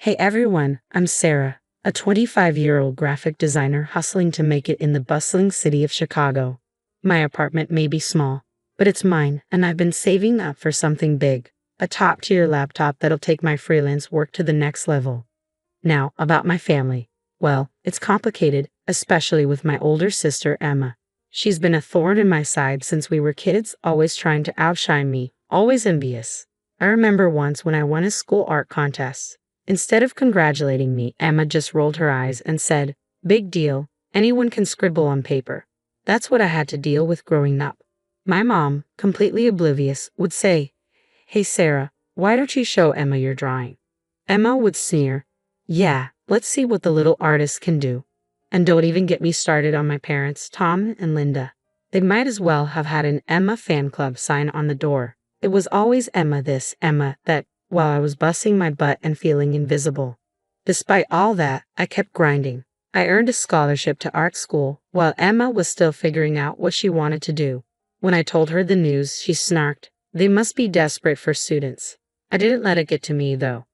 Hey everyone, I'm Sarah, a 25-year-old graphic designer hustling to make it in the bustling city of Chicago. My apartment may be small, but it's mine, and I've been saving up for something big, a top-tier laptop that'll take my freelance work to the next level. Now, about my family. Well, it's complicated, especially with my older sister Emma. She's been a thorn in my side since we were kids, always trying to outshine me, always envious. I remember once when I won a school art contest. Instead of congratulating me, Emma just rolled her eyes and said, "Big deal, anyone can scribble on paper." That's what I had to deal with growing up. My mom, completely oblivious, would say, "Hey Sarah, why don't you show Emma your drawing?" Emma would sneer, "Yeah, let's see what the little artist can do." And don't even get me started on my parents, Tom and Linda. They might as well have had an Emma fan club sign on the door. It was always Emma this, Emma that, while I was busting my butt and feeling invisible. Despite all that, I kept grinding. I earned a scholarship to art school while Emma was still figuring out what she wanted to do. When I told her the news, she snarked, "They must be desperate for students." I didn't let it get to me, though.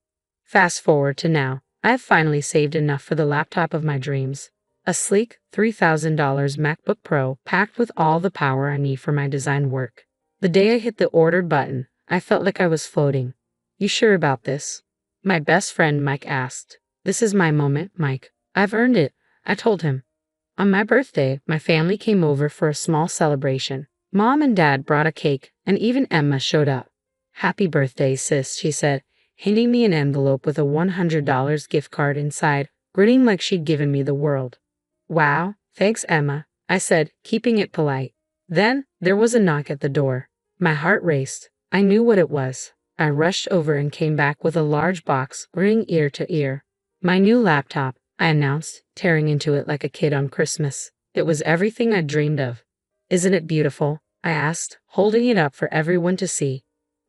Fast forward to now, I have finally saved enough for the laptop of my dreams. A sleek $3,000 MacBook Pro packed with all the power I need for my design work. The day I hit the order button, I felt like I was floating. "You sure about this?" my best friend Mike asked. "This is my moment, Mike. I've earned it," I told him. On my birthday, my family came over for a small celebration. Mom and Dad brought a cake, and even Emma showed up. "Happy birthday, sis," she said, handing me an envelope with a $100 gift card inside, grinning like she'd given me the world. "Wow, thanks, Emma," I said, keeping it polite. Then there was a knock at the door. My heart raced. I knew what it was. I rushed over and came back with a large box, grinning ear to ear. "My new laptop," I announced, tearing into it like a kid on Christmas. It was everything I dreamed of. "Isn't it beautiful?" I asked, holding it up for everyone to see.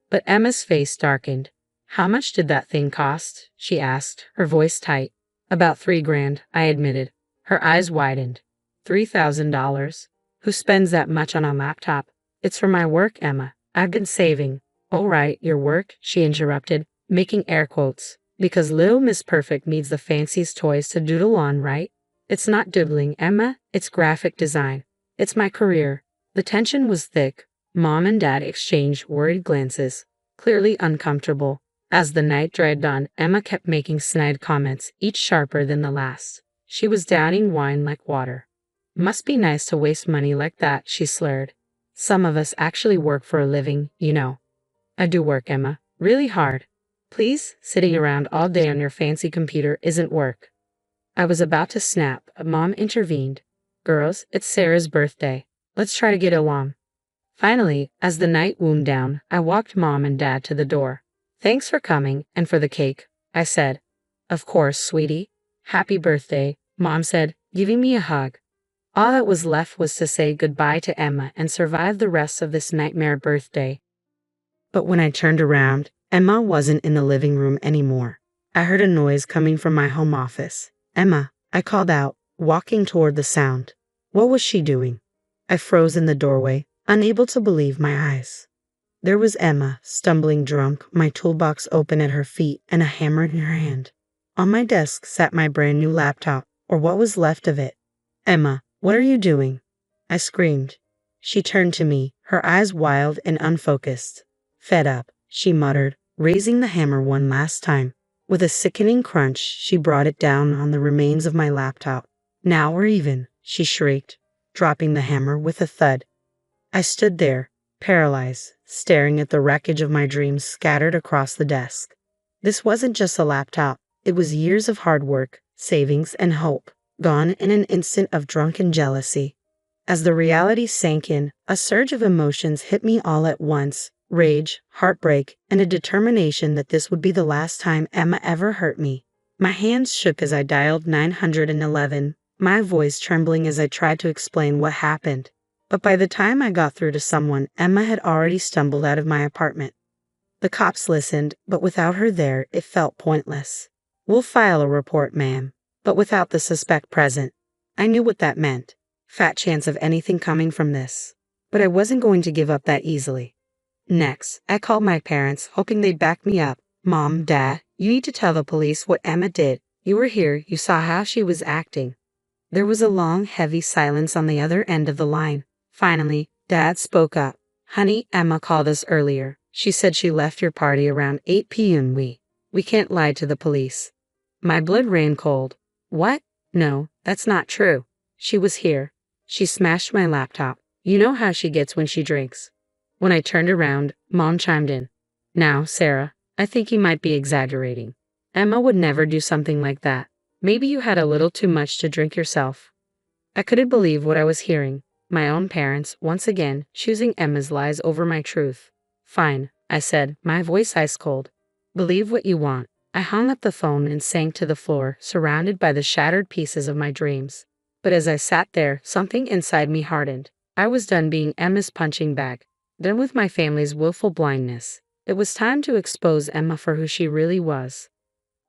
But Emma's face darkened. "How much did that thing cost?" she asked, her voice tight. "About $3,000, I admitted. Her eyes widened. $3,000? Who spends that much on a laptop? "It's for my work, Emma. I've been saving." "Oh right, your work," she interrupted, making air quotes. "Because Little Miss Perfect needs the fanciest toys to doodle on, right?" "It's not doodling, Emma. It's graphic design. It's my career." The tension was thick. Mom and Dad exchanged worried glances, clearly uncomfortable. As the night dragged on, Emma kept making snide comments, each sharper than the last. She was downing wine like water. "Must be nice to waste money like that," she slurred. "Some of us actually work for a living, you know." "I do work, Emma. Really hard." "Please, sitting around all day on your fancy computer isn't work." I was about to snap, but Mom intervened. "Girls, it's Sarah's birthday. Let's try to get along." Finally, as the night wound down, I walked Mom and Dad to the door. "Thanks for coming, and for the cake," I said. "Of course, sweetie. Happy birthday," Mom said, giving me a hug. All that was left was to say goodbye to Emma and survive the rest of this nightmare birthday. But when I turned around, Emma wasn't in the living room anymore. I heard a noise coming from my home office. "Emma," I called out, walking toward the sound. What was she doing? I froze in the doorway, unable to believe my eyes. There was Emma, stumbling drunk, my toolbox open at her feet and a hammer in her hand. On my desk sat my brand new laptop, or what was left of it. "Emma, what are you doing?" I screamed. She turned to me, her eyes wild and unfocused. "Fed up," she muttered, raising the hammer one last time. With a sickening crunch, she brought it down on the remains of my laptop. "Now we're even," she shrieked, dropping the hammer with a thud. I stood there, paralyzed, staring at the wreckage of my dreams scattered across the desk. This wasn't just a laptop. It was years of hard work, savings, and hope, gone in an instant of drunken jealousy. As the reality sank in, a surge of emotions hit me all at once. Rage, heartbreak, and a determination that this would be the last time Emma ever hurt me. My hands shook as I dialed 911, my voice trembling as I tried to explain what happened. But by the time I got through to someone, Emma had already stumbled out of my apartment. The cops listened, but without her there, it felt pointless. "We'll file a report, ma'am." But without the suspect present. I knew what that meant. Fat chance of anything coming from this. But I wasn't going to give up that easily. Next, I called my parents, hoping they'd back me up. "Mom, Dad, You need to tell the police what Emma did. You were here, you saw how she was acting. There was a long, heavy silence on the other end of the line. Finally, Dad spoke up. Honey, Emma called us earlier. She said she left your party around 8 p.m. We can't lie to the police. My blood ran cold. What? No, that's not true. She was here. She smashed my laptop. You know how she gets when she drinks. When I turned around, Mom chimed in. Now, Sarah, I think you might be exaggerating. Emma would never do something like that. Maybe you had a little too much to drink yourself. I couldn't believe what I was hearing. My own parents, once again, choosing Emma's lies over my truth. Fine, I said, my voice ice cold. Believe what you want. I hung up the phone and sank to the floor, surrounded by the shattered pieces of my dreams. But as I sat there, something inside me hardened. I was done being Emma's punching bag, done with my family's willful blindness. It was time to expose Emma for who she really was.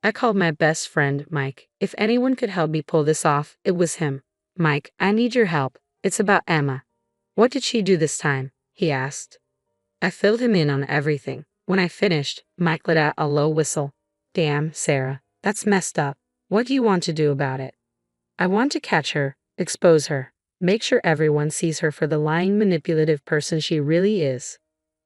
I called my best friend, Mike. If anyone could help me pull this off, it was him. Mike, I need your help. It's about Emma. What did she do this time? He asked. I filled him in on everything. When I finished, Mike let out a low whistle. Damn, Sarah, that's messed up. What do you want to do about it? I want to catch her, expose her, make sure everyone sees her for the lying, manipulative person she really is.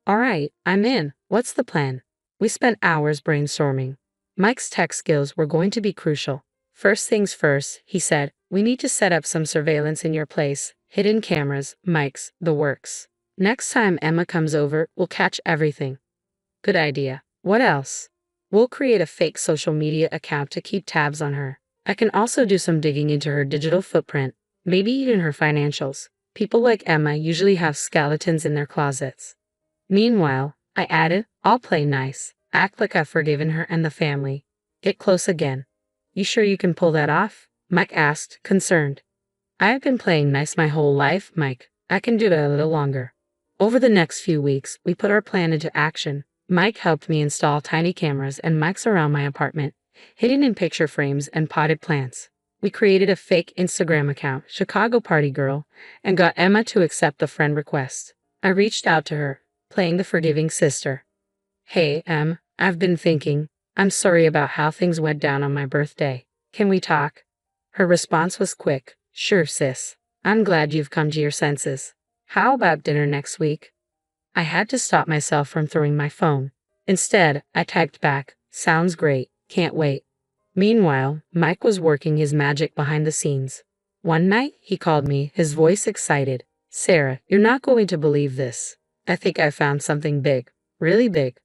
All right, I'm in. What's the plan? We spent hours brainstorming. Mike's tech skills were going to be crucial. First things first, he said, we need to set up some surveillance in your place, hidden cameras, mics, the works. Next time Emma comes over, we'll catch everything. Good idea. What else? We'll create a fake social media account to keep tabs on her. I can also do some digging into her digital footprint, maybe even her financials. People like Emma usually have skeletons in their closets. Meanwhile, I added, I'll play nice, act like I've forgiven her and the family. Get close again. You sure you can pull that off? Mike asked, concerned. I have been playing nice my whole life, Mike. I can do it a little longer. Over the next few weeks, we put our plan into action. Mike helped me install tiny cameras and mics around my apartment, hidden in picture frames and potted plants. We created a fake Instagram account, Chicago Party Girl, and got Emma to accept the friend request. I reached out to her, playing the forgiving sister. Hey, Em, I've been thinking. I'm sorry about how things went down on my birthday. Can we talk? Her response was quick. Sure, sis. I'm glad you've come to your senses. How about dinner next week? I had to stop myself from throwing my phone. Instead, I typed back, sounds great, can't wait. Meanwhile, Mike was working his magic behind the scenes. One night, he called me, his voice excited. Sarah, you're not going to believe this. I think I found something big. Really big.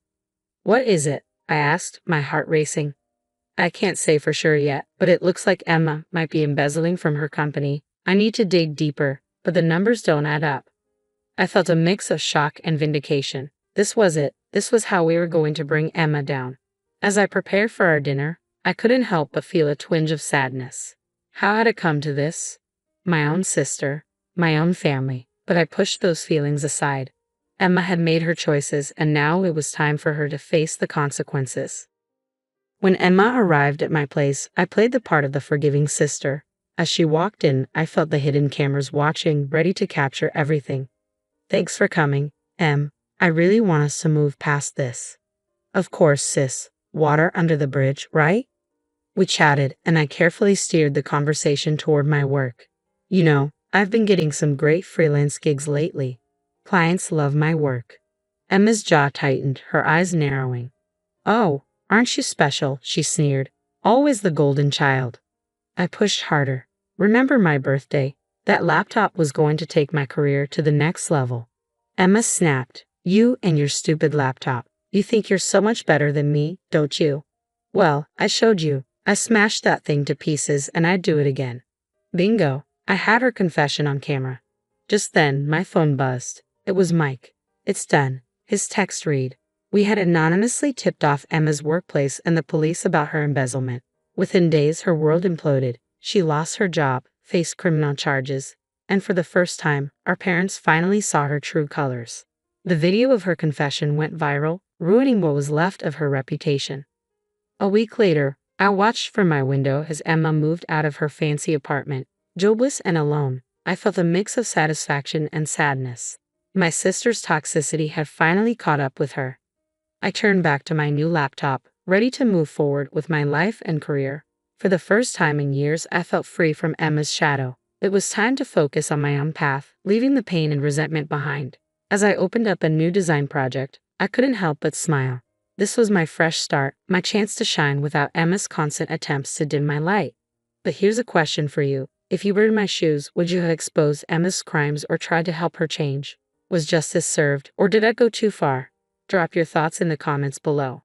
What is it? I asked, my heart racing. I can't say for sure yet, but it looks like Emma might be embezzling from her company. I need to dig deeper, but the numbers don't add up. I felt a mix of shock and vindication. This was it. This was how we were going to bring Emma down. As I prepared for our dinner, I couldn't help but feel a twinge of sadness. How had it come to this? My own sister, my own family, but I pushed those feelings aside. Emma had made her choices, and now it was time for her to face the consequences. When Emma arrived at my place, I played the part of the forgiving sister. As she walked in, I felt the hidden cameras watching, ready to capture everything. Thanks for coming, Em. I really want us to move past this. Of course, sis. Water under the bridge, right? We chatted, and I carefully steered the conversation toward my work. You know, I've been getting some great freelance gigs lately. Clients love my work. Emma's jaw tightened, her eyes narrowing. Oh, aren't you special? She sneered. Always the golden child. I pushed harder. Remember my birthday? That laptop was going to take my career to the next level. Emma snapped. You and your stupid laptop. You think you're so much better than me, don't you? Well, I showed you. I smashed that thing to pieces and I'd do it again. Bingo. I had her confession on camera. Just then, my phone buzzed. It was Mike. It's done. His text read. We had anonymously tipped off Emma's workplace and the police about her embezzlement. Within days, her world imploded. She lost her job, faced criminal charges, and for the first time, our parents finally saw her true colors. The video of her confession went viral, ruining what was left of her reputation. A week later, I watched from my window as Emma moved out of her fancy apartment. Jobless and alone, I felt a mix of satisfaction and sadness. My sister's toxicity had finally caught up with her. I turned back to my new laptop, ready to move forward with my life and career. For the first time in years, I felt free from Emma's shadow. It was time to focus on my own path, leaving the pain and resentment behind. As I opened up a new design project, I couldn't help but smile. This was my fresh start, my chance to shine without Emma's constant attempts to dim my light. But here's a question for you. If you were in my shoes, would you have exposed Emma's crimes or tried to help her change? Was justice served, or did I go too far? Drop your thoughts in the comments below.